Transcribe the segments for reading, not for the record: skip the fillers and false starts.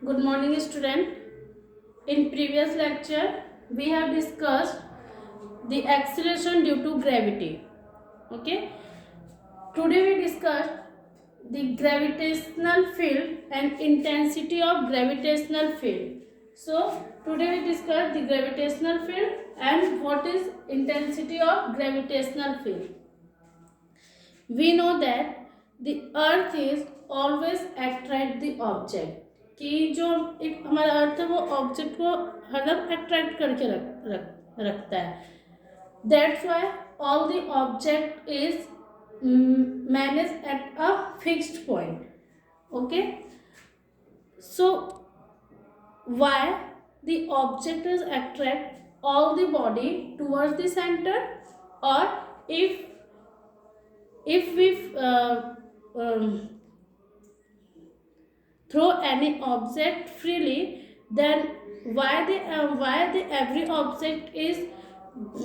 Good morning, student. In previous lecture, we have discussed the acceleration due to gravity. Okay. Today we discussed the gravitational field and intensity of gravitational field. So today we discussed the gravitational field and what is intensity of gravitational field. We know that the earth is always attract the object कि जो एक हमारा अर्थ है वो object को हरदम attract करके रखता है. That's why all the object is managed at a fixed point. Okay, so why the object is attract all the body towards the center, or if we um, throw any object freely, then why the every object is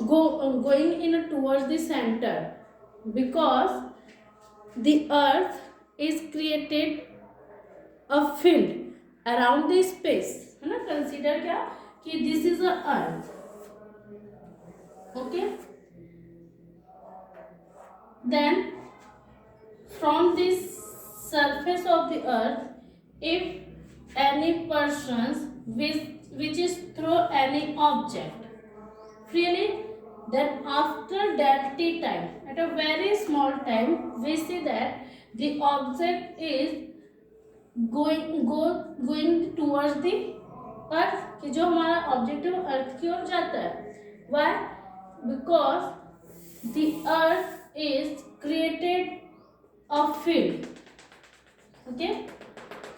going in towards the center? Because the earth is created a field around the space, है ना. Consider क्या कि this is a earth. Okay, then from this surface of the earth, if any persons which is throw any object freely, then after that t time, at a very small time, we see that the object is going towards the earth, कि जो हमारा object है वो अर्थ की ओर जाता है. Why? Because the earth is created a field, okay,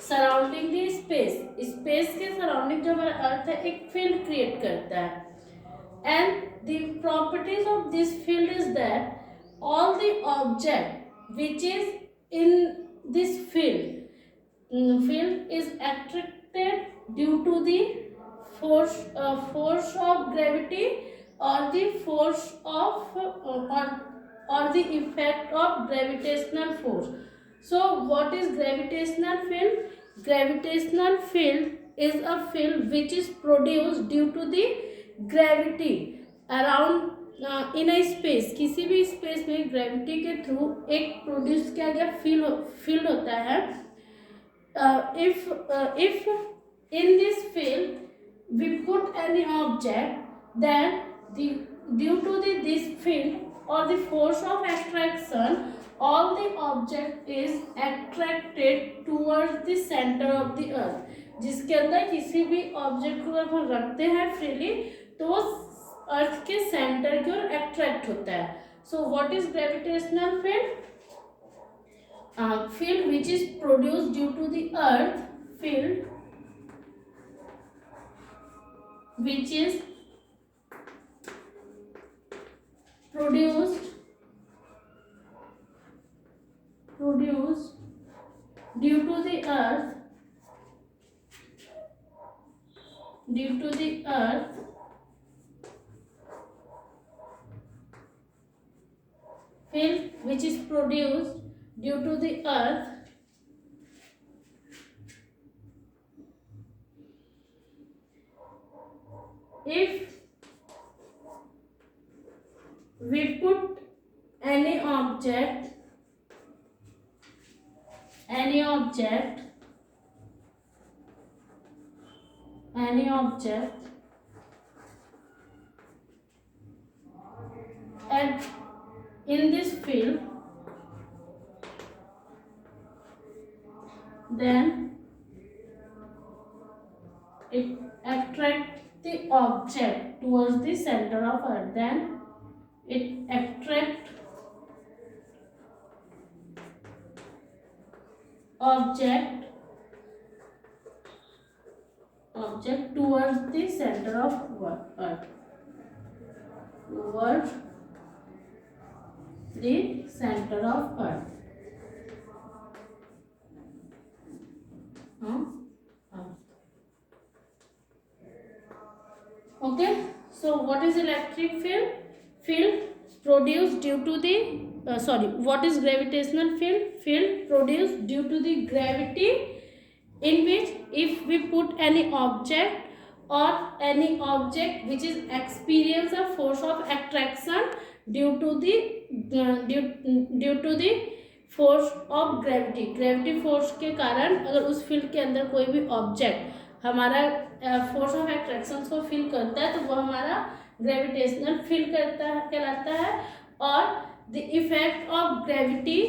surrounding the space. Space के surrounding जो हमारा अर्थ है एक फील्ड क्रिएट करता है. And the properties of this field is that all the object which is in this field is attracted due to the force of gravity, or the force of or the effect of gravitational force. So what is gravitational field? Gravitational field is a field which is produced due to the gravity around in a space. किसी भी space में gravity के through एक produce किया गया field होता है. If in this field we put any object, then due to this field or the force of attraction, all the object is attracted towards the center of the earth. जिसके अंदर किसी भी object को अगर हम रखते हैं फ्रीली तो वो अर्थ के सेंटर की ओर अट्रैक्ट होता है. So what is gravitational field? Field which is produced due to the earth, field which is produced due to the earth, field which is produced due to the earth if we put any object at in this field, then it attracts the object towards the center of earth. Then it attracts object towards the center of earth, towards the center of earth. Okay, so what is electric field? Field produced due to the what is gravitational field? Field produced due to the gravity in which if we put any object or any object which is experience a force of attraction due to the due to the force of gravity, gravity force के कारण अगर उस field के अंदर कोई भी object हमारा force of attraction को फील करता है तो वो हमारा ग्रेविटेशनल फील करता है कहलाता है। और the effect of gravity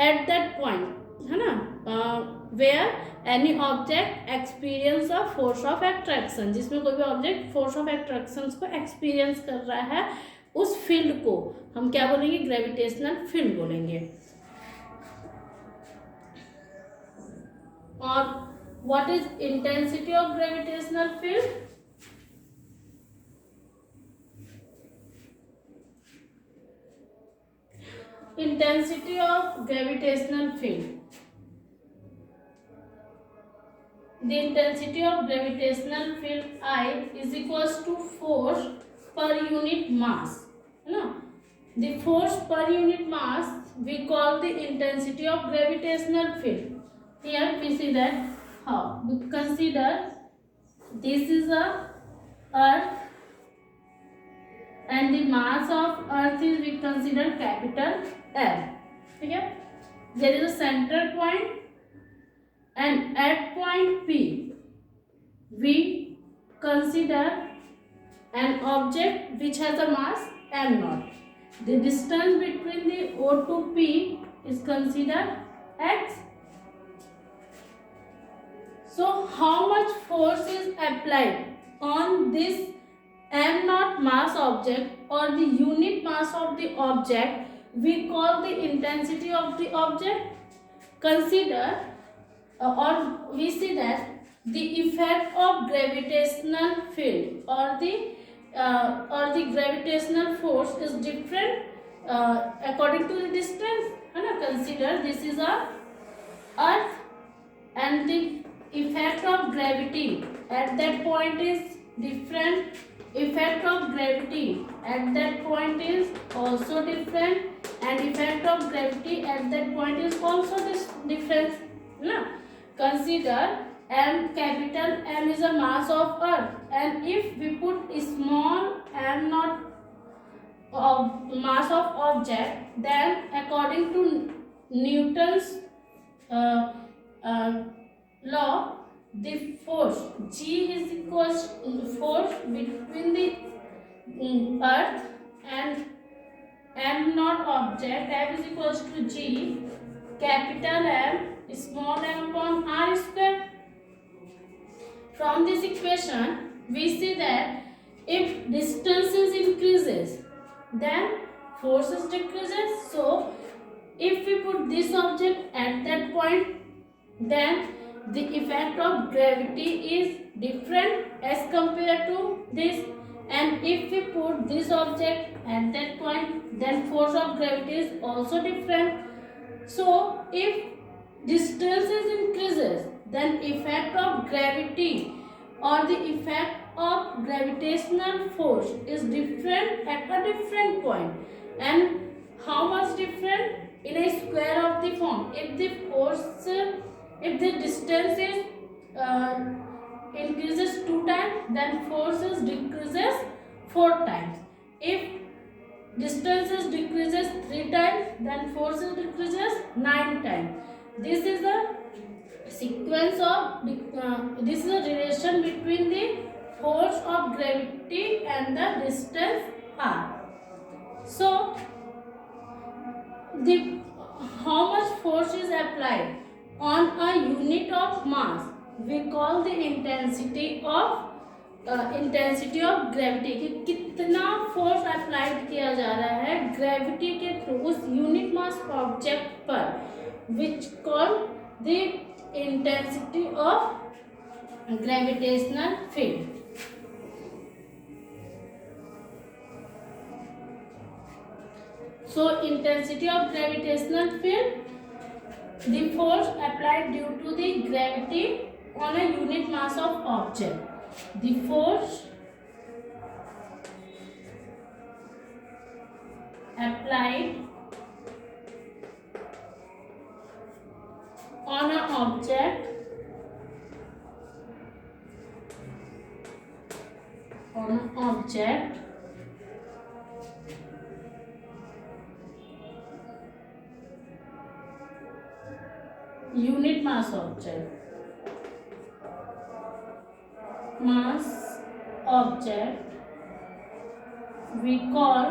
at that point है ना where any object experience a force of attraction, जिसमें कोई भी ऑब्जेक्ट फोर्स ऑफ एट्रैक्शन को एक्सपीरियंस कर रहा है उस फील्ड को हम क्या बोलेंगे, ग्रेविटेशनल फील्ड बोलेंगे। और what is intensity of gravitational field? Intensity of gravitational field. The intensity of gravitational field I is equals to force per unit mass. No, the force per unit mass we call the intensity of gravitational field. Here we see that how we consider this is a earth and the mass of earth is we consider capital L. Okay, there is a center point and at point P we consider an object which has a mass m naught. The distance between the O to P is considered x. So how much force is applied on this m naught mass object or the unit mass of the object we call the intensity of the object. Consider or we see that the effect of gravitational field or the gravitational force is different according to the distance. Consider this is a earth and the effect of gravity at that point is different, effect of gravity at that point is also different, and effect of gravity at that point is also different. Consider m, capital M is a mass of earth, and if we put a small m naught mass of object, then according to Newton's law, the force G is equals force between the earth and m naught object, F is equals to G capital M small m upon r square. From this equation we see that if distances increases then forces decreases. So if we put this object at that point, then the effect of gravity is different as compared to this, and if we put this object at that point, then force of gravity is also different. So if distances increases, then effect of gravity or the effect of gravitational force is different at a different point. And how much different? In a square of the form. If the force, if the distance is increases 2 times, then force is decreases 4 times. If distance is decreases 3 times, then force is decreases 9 times. This is the sequence of this is a relation between the force of gravity and the distance r. So the how much force is applied on a unit of mass we call the intensity of gravity, कि कितना force applied किया जा रहा है gravity के through उस unit mass object पर, which call the intensity of gravitational field. So intensity of gravitational field, the force applied due to the gravity on a unit mass of object. The force applied on an object object unit mass object we call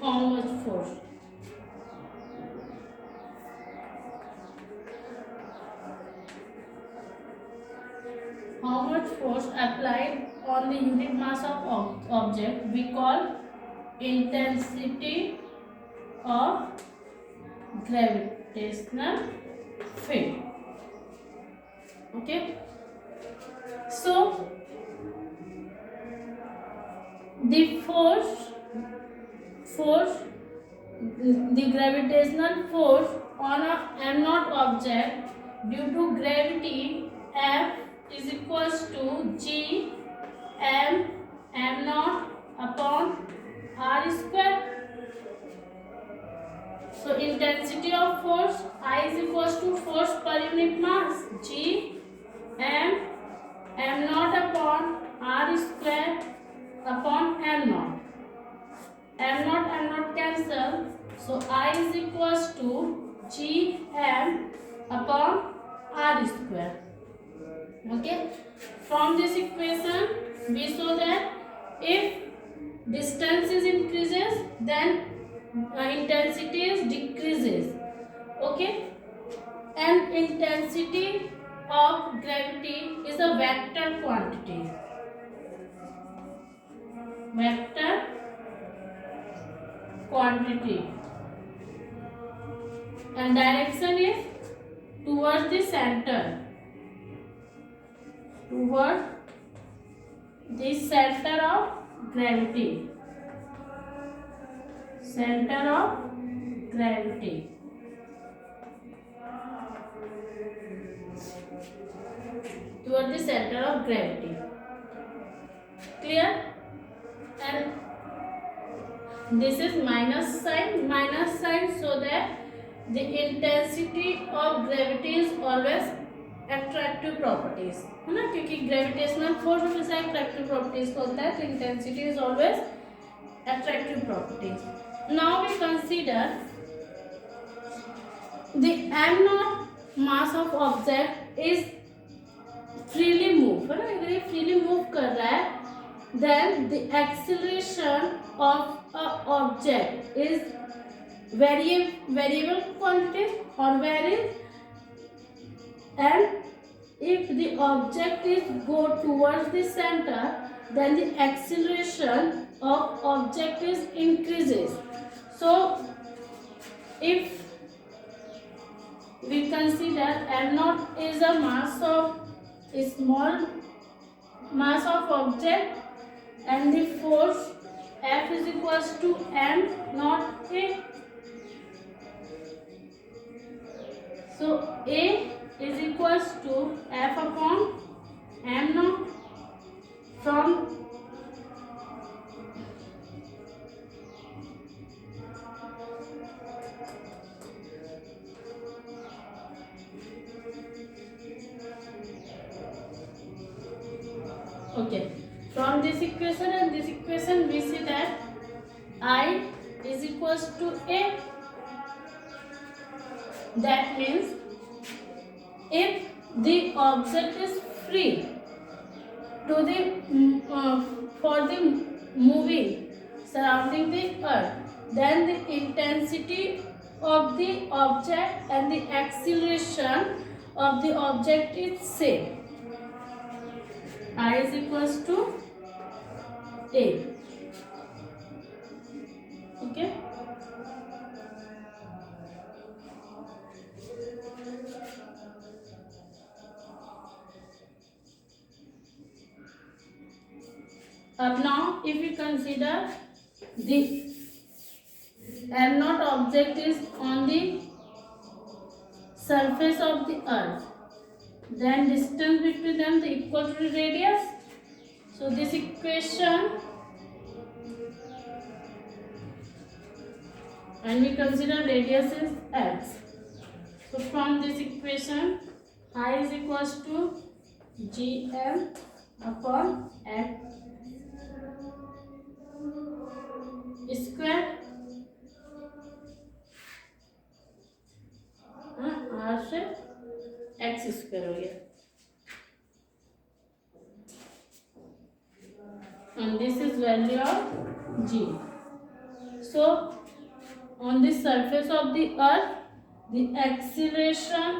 how much force. How much force applied on the unit mass of object we call intensity of gravitational field. Okay, so the the gravitational force on a m0 object due to gravity F is equals to G m0 upon r square. So intensity of force I is equals to force per unit mass G m0 upon r square upon m0. m0 cancel, so I is equals to Gm upon r square. Okay, from this equation we show that if distance is increases then intensity is decreases. Okay, and intensity of gravity is a vector quantity. Vector quantity, and direction is towards the center. Towards the center of gravity. Center of gravity. Towards the center of gravity. Clear? And this is minus sign so that the intensity of gravity is always attractive properties है ना, क्योंकि gravitational force हमेशा attractive properties का होता है, तो intensity is always attractive properties. Now we consider the m0 mass of object is freely move है ना, अगर ये freely move कर रहा है then the acceleration of a object is variable quantity or varies, and if the object is go towards the center then the acceleration of object is increases. So if we consider m0 is a mass of a small mass of object and the force F is equals to m0 A. So A is equals to F upon m0 from okay, from this equation and this equation we see that I is equals to A. That means if the object is free to the for the moving surrounding the earth, then the intensity of the object and the acceleration of the object is same. I is equals to A. Okay, now if we consider the m0 object is on the surface of the earth, then distance between them is equal to the radius. So this equation, and we consider radius is x. So from this equation I is equals to gm upon m square r से x square हो गया and this is value of g. So on the surface of the earth the acceleration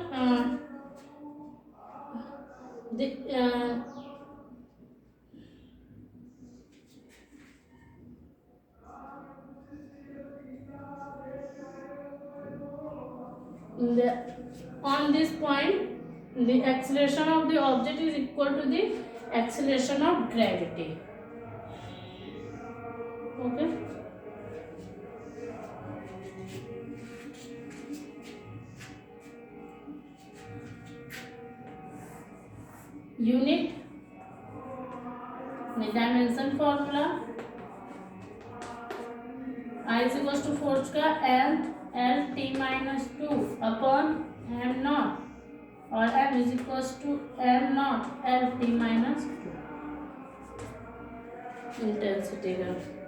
the the on this point the acceleration of the object is equal to the acceleration of gravity. Okay, unit the dimension formula I is equals to 4 square l t minus 2 upon m naught or m is equals to m naught l t minus 2 intensity का